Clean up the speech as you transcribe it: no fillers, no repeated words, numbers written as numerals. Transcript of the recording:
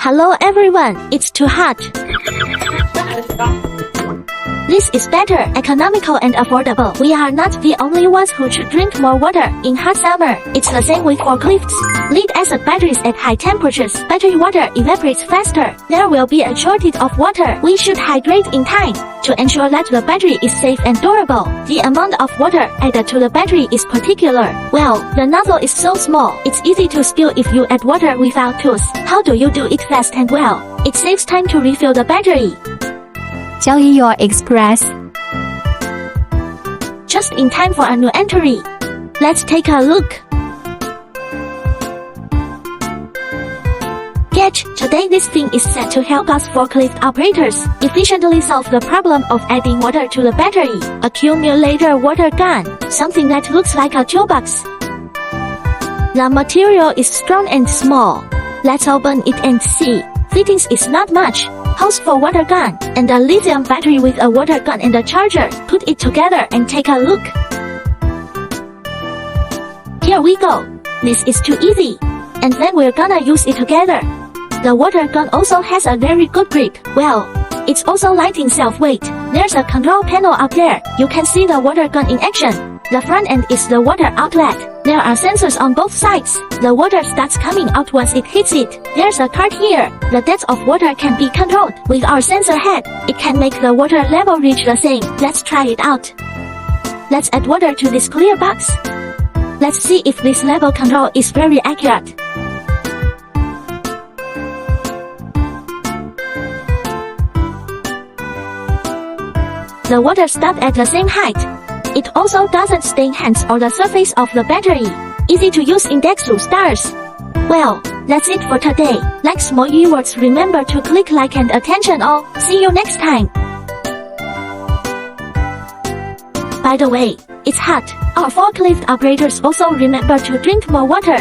Hello everyone, it's too hot. This is better, economical and affordable. We are not the only ones who should drink more water in hot summer. It's the same with forklifts. Lead-acid batteries at high temperatures. Battery water evaporates faster. There will be a shortage of water. We should hydrate in time to ensure that the battery is safe and durable. The amount of water added to the battery is particular. Well, the nozzle is so small, it's easy to spill if you add water without tools. How do you do it fast and well? It saves time to refill the battery. 交易 your express. Just in time for a new entry. Let's take a look. Catch, today this thing is set to help us forklift operators efficiently solve the problem of adding water to the battery. Accumulator water gun, something that looks like a toolbox. The material is strong and small. Let's open it and see. Fittings is not much. Hose for water gun, and a lithium battery with a water gun and a charger. Put it together and take a look. Here we go. This is too easy. And then we're gonna use it together. The water gun also has a very good grip. Well, it's also light in self-weight. There's a control panel up there. You can see the water gun in action. The front end is the water outlet. There are sensors on both sides. The water starts coming out once it hits it. There's a card here. The depth of water can be controlled. With our sensor head, it can make the water level reach the same. Let's try it out. Let's add water to this clear box. Let's see if this level control is very accurate. The water stopped at the same height. It also doesn't stain hands or the surface of the battery. Easy to use index to stars. Well, that's it for today. Like small words, remember to click like and attention all. See you next time. By the way, it's hot. Our forklift operators also remember to drink more water.